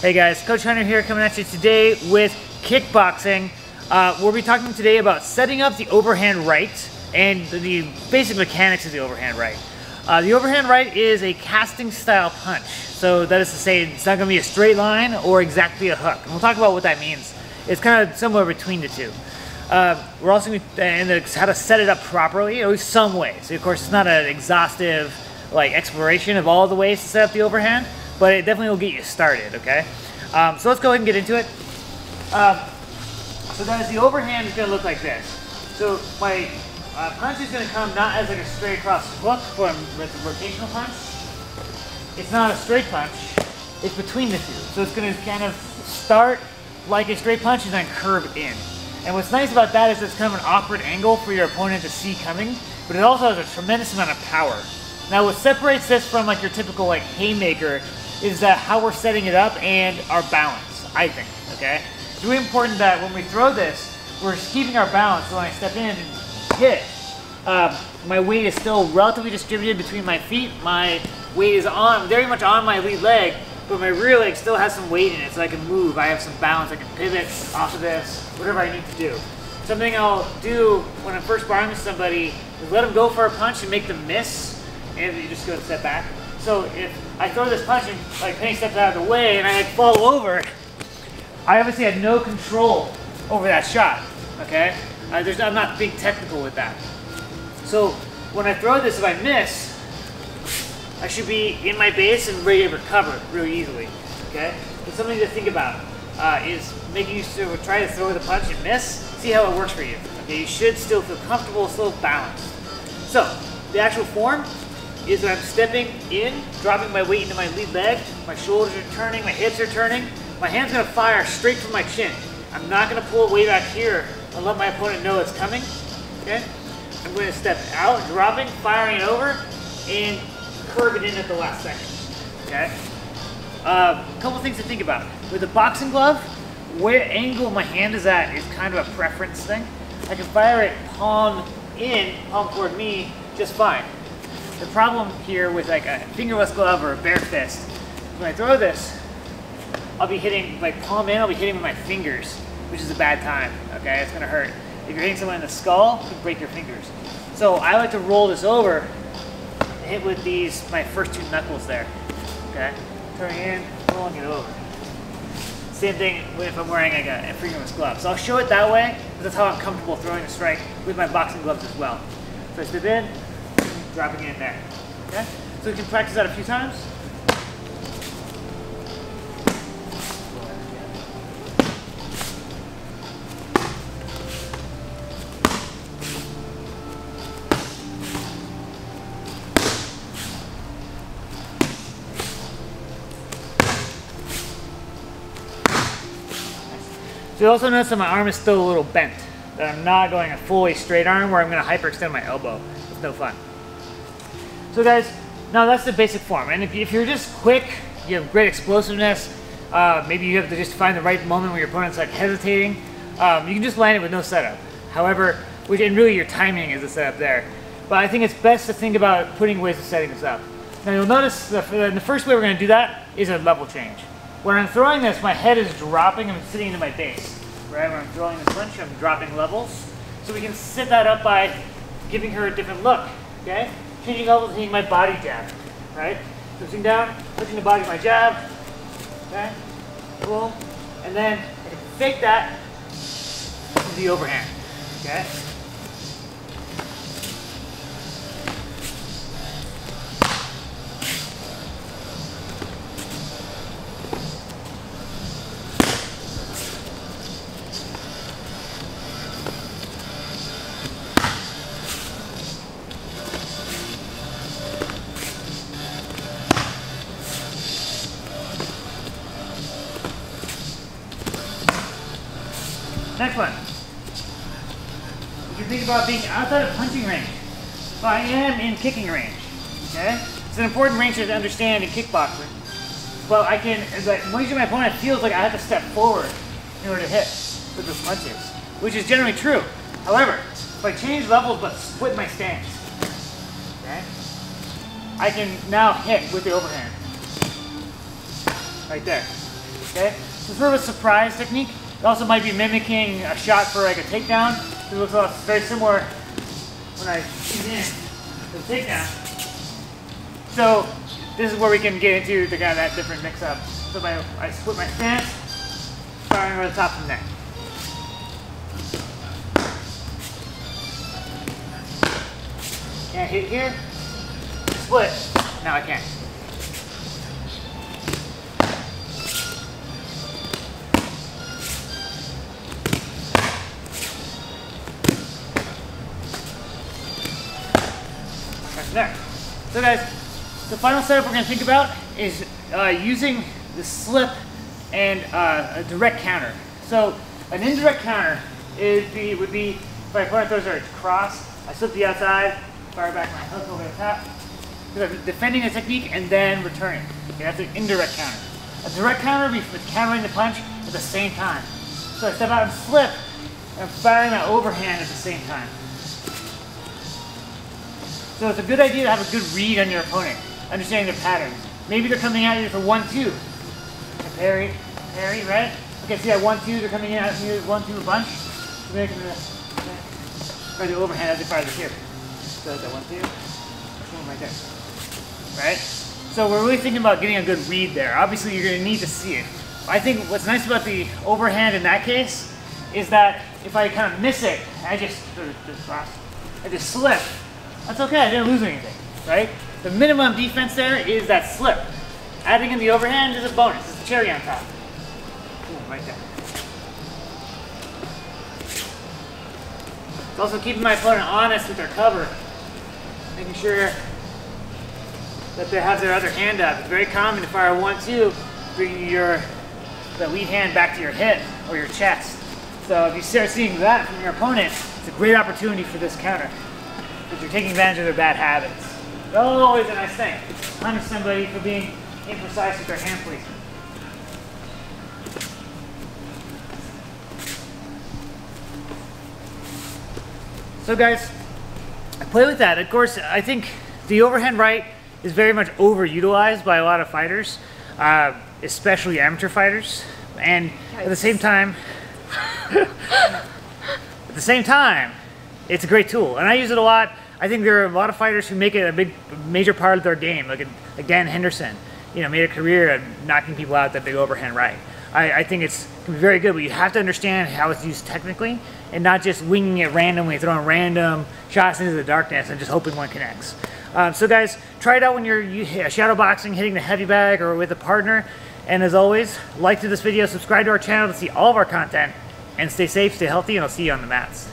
Hey guys, Coach Hunter here coming at you today with kickboxing. We'll be talking today about setting up the overhand right and the basic mechanics of the overhand right. The overhand right is a casting style punch. So that is to say it's not going to be a straight line or exactly a hook. And we'll talk about what that means. It's kind of somewhere between the two. We're also going to and how to set it up properly, at least some ways. So of course, it's not an exhaustive exploration of all the ways to set up the overhand, but it definitely will get you started, okay? So let's go ahead and get into it. So guys, the overhand is going to look like this. So my punch is going to come not as like a straight across hook with a rotational punch. It's not a straight punch, it's between the two. So it's going to kind of start like a straight punch and then curve in. And what's nice about that is it's kind of an awkward angle for your opponent to see coming, but it also has a tremendous amount of power. Now what separates this from like your typical haymaker is that how we're setting it up and our balance, I think, okay? It's really important that when we throw this, we're keeping our balance. So when I step in and hit, my weight is still relatively distributed between my feet. My weight is very much on my lead leg, but my rear leg still has some weight in it, so I can move. I have some balance. I can pivot off of this, whatever I need to do. Something I'll do when I'm first sparring with somebody is let them go for a punch and make them miss, and you just go and step back. So if I throw this punch and Penny steps out of the way and I fall over, I obviously had no control over that shot, okay? I'm not being technical with that. So when I throw this, if I miss, I should be in my base and ready to recover really easily, okay? So something to think about is making you try to throw the punch and miss, see how it works for you, okay? You should still feel comfortable, still balanced. So the actual form is that I'm stepping in, dropping my weight into my lead leg, my shoulders are turning, my hips are turning, my hand's gonna fire straight from my chin. I'm not gonna pull way back here and let my opponent know it's coming, okay? I'm gonna step out, dropping, firing it over, and curve it in at the last second, okay? A couple things to think about. With a boxing glove, where angle my hand is at is kind of a preference thing. I can fire it palm in, palm toward me, just fine. The problem here with a fingerless glove or a bare fist, when I throw this, I'll be hitting, palm in, I'll be hitting with my fingers, which is a bad time, okay? It's gonna hurt. If you're hitting someone in the skull, you can break your fingers. So I like to roll this over, hit with my first two knuckles there, okay? Turning in, rolling it over. Same thing if I'm wearing a fingerless glove. So I'll show it that way, because that's how I'm comfortable throwing a strike with my boxing gloves as well. So I step in, dropping it in there, okay? So we can practice that a few times. So you also notice that my arm is still a little bent, that I'm not going a fully straight arm where I'm going to hyperextend my elbow. It's no fun. So guys, now that's the basic form. And if you're just quick, you have great explosiveness, maybe you have to just find the right moment when your opponent's hesitating, you can just land it with no setup. However, and really your timing is the setup there. But I think it's best to think about putting ways of setting this up. Now you'll notice the first way we're going to do that is a level change. When I'm throwing this, my head is dropping and I'm sitting into my base. Right? When I'm throwing this punch, I'm dropping levels. So we can set that up by giving her a different look, okay? Changing levels, hitting my body jab, right? So sitting down, pushing the body with my jab, okay? Boom. And then I can fake that to the overhand, okay? Next one. You can think about being outside of punching range. So I am in kicking range, okay? It's an important range to understand in kickboxing. But I can, once my opponent feels like I have to step forward in order to hit with those punches, which is generally true. However, if I change levels but split my stance, okay, I can now hit with the overhand. Right there. Okay, so sort of a surprise technique. It also might be mimicking a shot for like a takedown. It looks very similar when I shoot in the takedown. So this is where we can get into the kind of that different mix-up. So I split my stance, firing over the top from there. Can't hit here, split, now I can. Right there. So guys, the final setup we're going to think about is using the slip and a direct counter. So an indirect counter would be if my opponent throws a cross, I slip the outside, fire back my hook over the top. So I'm defending a technique and then returning. Okay, that's an indirect counter. A direct counter would be countering the punch at the same time. So I step out and slip, and I'm firing my overhand at the same time. So it's a good idea to have a good read on your opponent, understanding their patterns. Maybe they're coming at you for 1-2. Parry, right? Okay, see that 1-2, they're coming in at me with 1-2 a bunch. So maybe I can try the overhand as they fire the hip. So that 1-2, boom, right there. Right? So we're really thinking about getting a good read there. Obviously, you're going to need to see it. I think what's nice about the overhand in that case is that if I kind of miss it, I just slip. That's okay, I didn't lose anything, right? The minimum defense there is that slip. Adding in the overhand is a bonus. It's a cherry on top. Boom, right there. It's also keeping my opponent honest with their cover. Making sure that they have their other hand up. It's very common to fire 1-2, bringing the lead hand back to your hip or your chest. So if you start seeing that from your opponent, it's a great opportunity for this counter. Because you're taking advantage of their bad habits. It's always a nice thing. Punish somebody for being imprecise with their hand placement. So guys, I play with that. Of course, I think the overhand right is very much overutilized by a lot of fighters, especially amateur fighters. And at the same time, it's a great tool, and I use it a lot. I think there are a lot of fighters who make it a major part of their game, like Dan Henderson, made a career of knocking people out with that big overhand right. I think it's can be very good, but you have to understand how it's used technically, and not just winging it randomly, throwing random shots into the darkness and just hoping one connects. So guys, try it out when you're shadow boxing, hitting the heavy bag, or with a partner. And as always, like to this video, subscribe to our channel to see all of our content, and stay safe, stay healthy, and I'll see you on the mats.